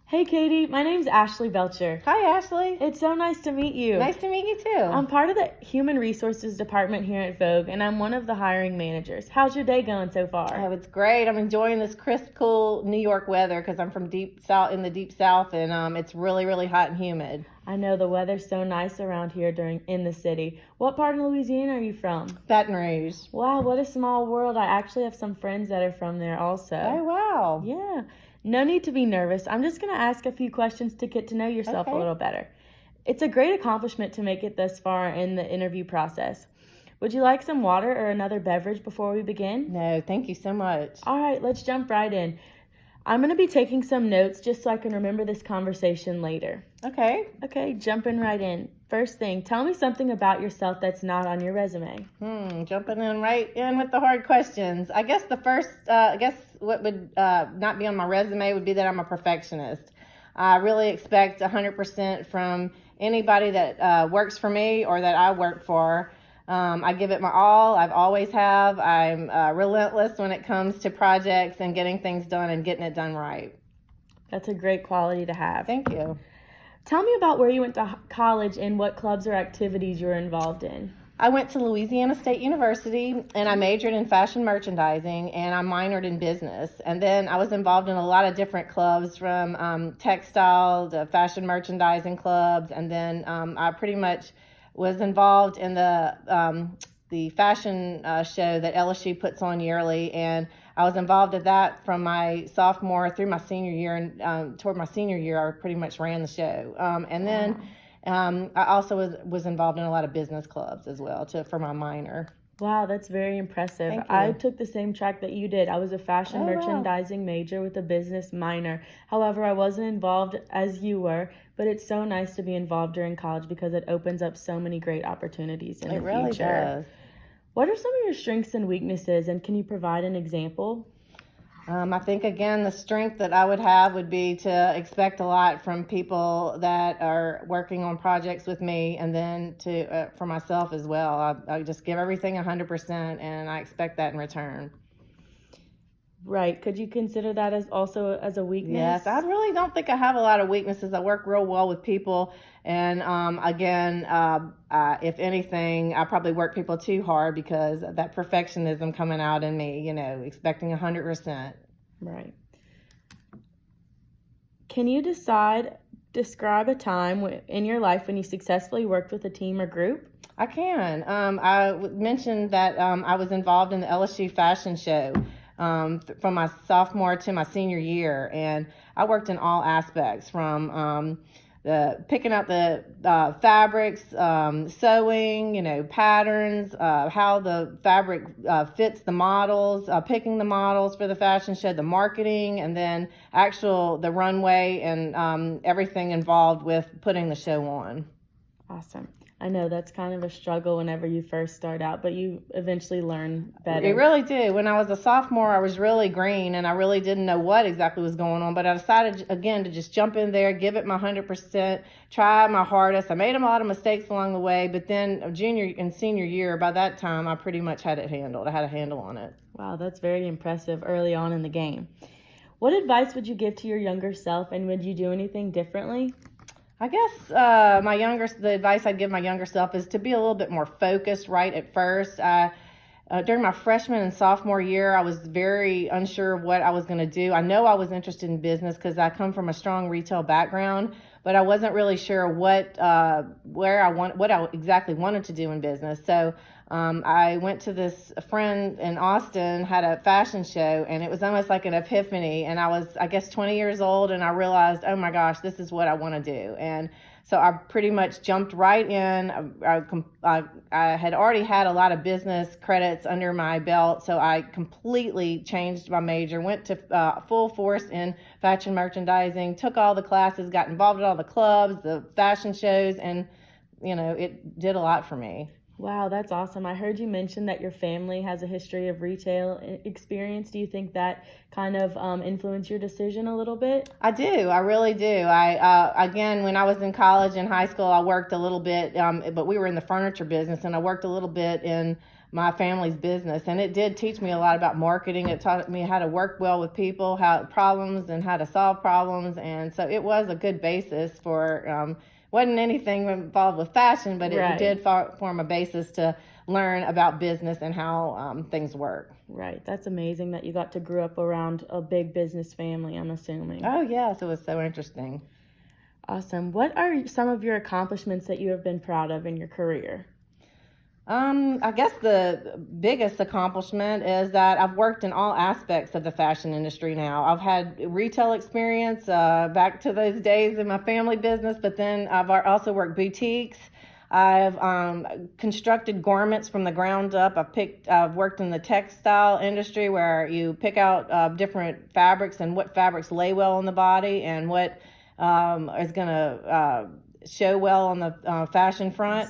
Hey Katie, my name's Ashley Belcher. Hi, Ashley. It's so nice to meet you. Nice to meet you too. I'm part of the Human Resources Department here at Vogue, and I'm one of the hiring managers. How's your day going so far? Oh, it's great. I'm enjoying this crisp, cool New York weather because I'm from deep south in the deep south, and it's really, really hot and humid. I know the weather's so nice around here in the city. What part of Louisiana are you from? Baton Rouge. Wow, what a small world. I actually have some friends that are from there also. Oh, wow. Yeah. No need to be nervous. I'm just going to ask a few questions to get to know yourself a Okay. little better. It's a great accomplishment to make it this far in the interview process. Would you like some water or another beverage before we begin? No, thank you so much. All right, let's jump right in. I'm going to be taking some notes just so I can remember this conversation later. Okay. Okay, jumping right in. First thing, tell me something about yourself that's not on your resume. Jumping in right in with the hard questions. I guess what would not be on my resume would be that I'm a perfectionist. I really expect 100% from anybody that works for me or that I work for. I give it my all. I've always have. I'm relentless when it comes to projects and getting things done and getting it done right. That's a great quality to have. Thank you. Tell me about where you went to college and what clubs or activities you were involved in. I went to Louisiana State University and I majored in fashion merchandising and I minored in business. And then I was involved in a lot of different clubs from textile to fashion merchandising clubs. And then I pretty much was involved in the fashion show that LSU puts on yearly, and I was involved at that from my sophomore through my senior year, and toward my senior year, I pretty much ran the show. I also was involved in a lot of business clubs as well for my minor. Wow, that's very impressive. Thank you. I took the same track that you did. I was a fashion Oh, wow. merchandising major with a business minor. However, I wasn't involved as you were, but it's so nice to be involved during college because it opens up so many great opportunities in the It really future. does. What are some of your strengths and weaknesses, and can you provide an example? I think, again, the strength that I would have would be to expect a lot from people that are working on projects with me, and then for myself as well. I just give everything 100%, and I expect that in return. Right. Could you consider that as a weakness? Yes, I really don't think I have a lot of weaknesses. I work real well with people, and if anything, I probably work people too hard because of that perfectionism coming out in me, expecting 100%. Right. Can you describe a time in your life when you successfully worked with a team or group? I can. Mentioned that I was involved in the LSU fashion show from my sophomore to my senior year, and I worked in all aspects from picking out the fabrics, sewing, patterns, how the fabric fits the models, picking the models for the fashion show, the marketing, and then the runway and everything involved with putting the show on. Awesome. I know that's kind of a struggle whenever you first start out, but you eventually learn better. You really do. When I was a sophomore, I was really green and I really didn't know what exactly was going on, but I decided again to just jump in there, give it my 100%, try my hardest. I made a lot of mistakes along the way, but then junior and senior year, by that time, I pretty much had it handled. I had a handle on it. Wow, that's very impressive early on in the game. What advice would you give to your younger self, and would you do anything differently? I guess the advice I'd give my younger self is to be a little bit more focused right at first. During my freshman and sophomore year, I was very unsure of what I was going to do. I know I was interested in business because I come from a strong retail background, but I wasn't really sure what I exactly wanted to do in business. So I went to this friend in Austin, had a fashion show, and it was almost like an epiphany. And I was, I guess, 20 years old, and I realized, oh my gosh, this is what I want to do. And so I pretty much jumped right in. I had already had a lot of business credits under my belt, so I completely changed my major, went to full force in fashion merchandising, took all the classes, got involved in all the clubs, the fashion shows, and, it did a lot for me. Wow, that's awesome. I heard you mention that your family has a history of retail experience. Do you think that kind of influenced your decision a little bit? I do. I really do. Again, when I was in college and high school, I worked a little bit, but we were in the furniture business, and I worked a little bit in my family's business. And it did teach me a lot about marketing. It taught me how to work well with people, how problems and how to solve problems. And so it was a good basis for, wasn't anything involved with fashion, but it Right. did form a basis to learn about business and how things work. Right. That's amazing that you got to grow up around a big business family, I'm assuming. Oh, yes, it was so interesting. Awesome. What are some of your accomplishments that you have been proud of in your career? I guess the biggest accomplishment is that I've worked in all aspects of the fashion industry now. I've had retail experience back to those days in my family business, but then I've also worked boutiques. I've constructed garments from the ground up. I've worked in the textile industry where you pick out different fabrics and what fabrics lay well on the body and what is going to show well on the fashion front.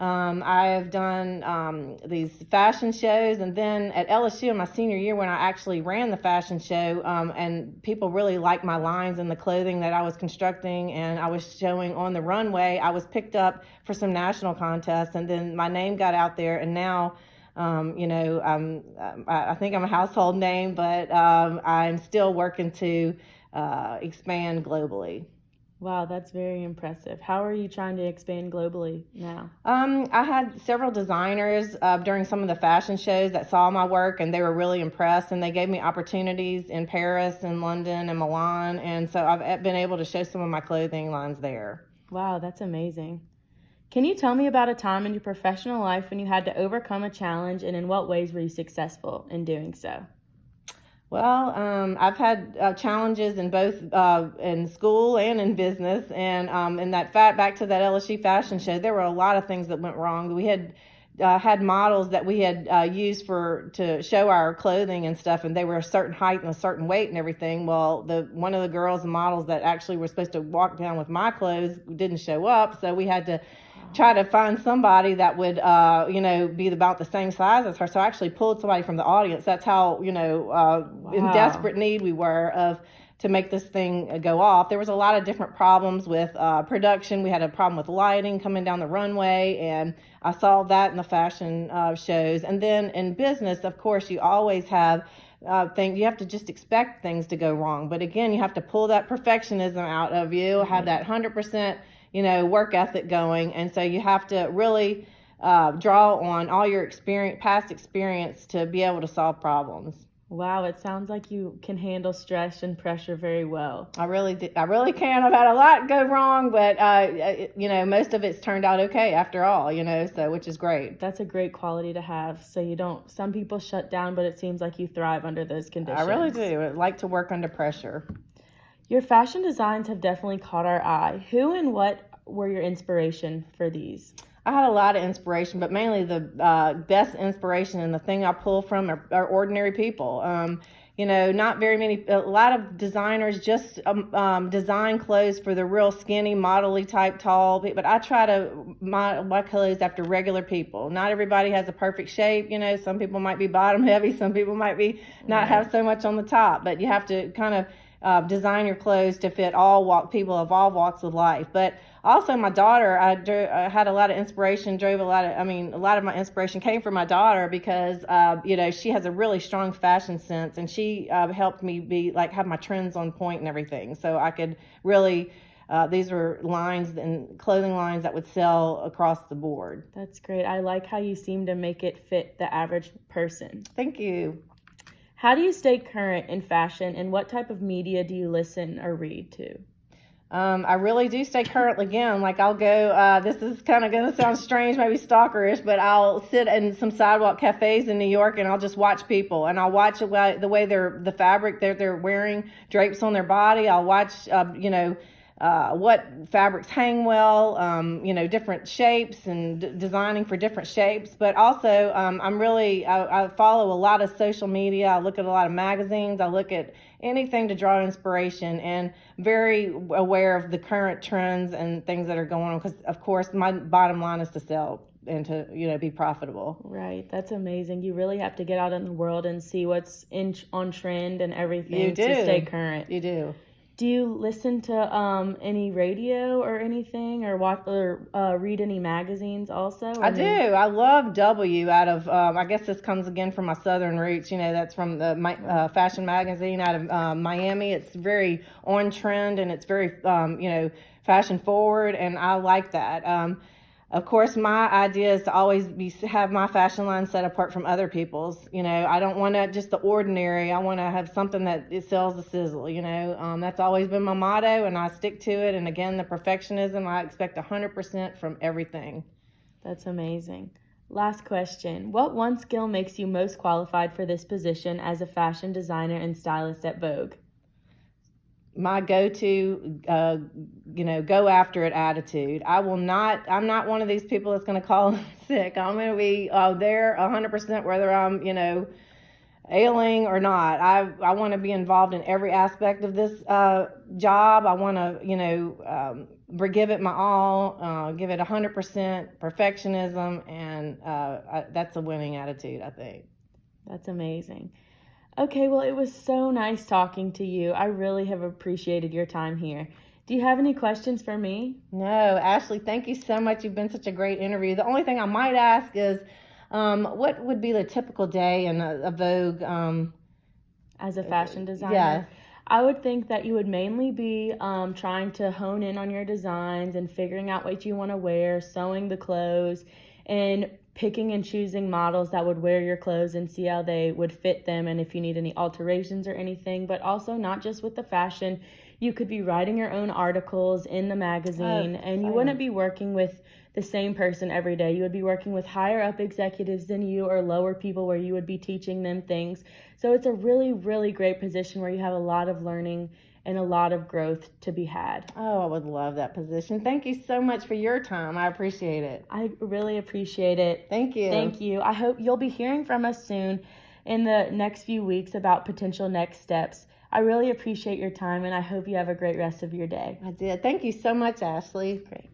I have done these fashion shows, and then at LSU in my senior year when I actually ran the fashion show, and people really liked my lines and the clothing that I was constructing and I was showing on the runway, I was picked up for some national contests, and then my name got out there, and now I think I'm a household name, but I'm still working to expand globally. Wow, that's very impressive. How are you trying to expand globally now? I had several designers during some of the fashion shows that saw my work, and they were really impressed, and they gave me opportunities in Paris and London and Milan, and so I've been able to show some of my clothing lines there. Wow, that's amazing. Can you tell me about a time in your professional life when you had to overcome a challenge, and in what ways were you successful in doing so? Well, I've had challenges in both in school and in business, and in back to that LSU fashion show, there were a lot of things that went wrong. We had models that we had used to show our clothing and stuff, and they were a certain height and a certain weight and everything. Well, one of the girls and models that actually were supposed to walk down with my clothes didn't show up, so we had to try to find somebody that would, be about the same size as her. So I actually pulled somebody from the audience. That's how, in desperate need we were to make this thing go off. There was a lot of different problems with production. We had a problem with lighting coming down the runway, and I solved that in the fashion shows. And then in business, of course, you always have you have to just expect things to go wrong. But again, you have to pull that perfectionism out of you, have that 100%, work ethic going. And so you have to really draw on all your past experience to be able to solve problems. Wow, it sounds like you can handle stress and pressure very well. I really can. I've had a lot go wrong, but most of it's turned out okay after all, so which is great. That's a great quality to have. So some people shut down, but it seems like you thrive under those conditions. I really do. I like to work under pressure. Your fashion designs have definitely caught our eye. Who and what were your inspiration for these? I had a lot of inspiration, but mainly the best inspiration and the thing I pull from are ordinary people. Not very many, a lot of designers just design clothes for the real skinny, modelly type tall, but I try to model my clothes after regular people. Not everybody has a perfect shape, some people might be bottom heavy, some people might be not have so much on the top, but you have to kind of design your clothes to fit people of all walks of life. But also my daughter, I had a lot of inspiration, a lot of my inspiration came from my daughter because, she has a really strong fashion sense, and she helped me have my trends on point and everything. So I could really, these were lines and clothing lines that would sell across the board. That's great. I like how you seem to make it fit the average person. Thank you. How do you stay current in fashion, and what type of media do you listen or read to? I really do stay current. Again, I'll go, this is kind of going to sound strange, maybe stalkerish, but I'll sit in some sidewalk cafes in New York and I'll just watch people, and I'll watch the way the fabric they're wearing, drapes on their body. I'll watch, what fabrics hang well, different shapes and designing for different shapes. But also, I follow a lot of social media. I look at a lot of magazines. I look at anything to draw inspiration, and very aware of the current trends and things that are going on, because of course my bottom line is to sell and to be profitable. Right. That's amazing. You really have to get out in the world and see what's on trend and everything You do. to stay current. You do. Do you listen to any radio or anything, or watch or read any magazines also? I do. I love W out of, I guess this comes again from my Southern roots. That's from the fashion magazine out of Miami. It's very on trend and it's very, fashion forward, and I like that. Of course, my idea is to always have my fashion line set apart from other people's. I don't want to just the ordinary. I want to have something that it sells the sizzle. That's always been my motto, and I stick to it. And again, the perfectionism, I expect 100% from everything. That's amazing. Last question. What one skill makes you most qualified for this position as a fashion designer and stylist at Vogue? My go-to, go after it attitude. I'm not one of these people that's going to call in sick. I'm going to be there 100% whether I'm, ailing or not. I want to be involved in every aspect of this job. I want to, give it my all, give it 100% perfectionism, and that's a winning attitude, I think. That's amazing. Okay, well, it was so nice talking to you. I really have appreciated your time here. Do you have any questions for me? No, Ashley, thank you so much. You've been such a great interview. The only thing I might ask is, what would be the typical day in a Vogue? As a fashion designer? Yes. I would think that you would mainly be trying to hone in on your designs and figuring out what you want to wear, sewing the clothes, and picking and choosing models that would wear your clothes and see how they would fit them and if you need any alterations or anything. But also not just with the fashion, you could be writing your own articles in the magazine, and you wouldn't be working with the same person every day. You would be working with higher up executives than you or lower people where you would be teaching them things. So it's a really, really great position where you have a lot of learning and a lot of growth to be had. Oh, I would love that position. Thank you so much for your time. I appreciate it. I really appreciate it. Thank you. Thank you. I hope you'll be hearing from us soon in the next few weeks about potential next steps. I really appreciate your time, and I hope you have a great rest of your day. I did. Thank you so much, Ashley. Great.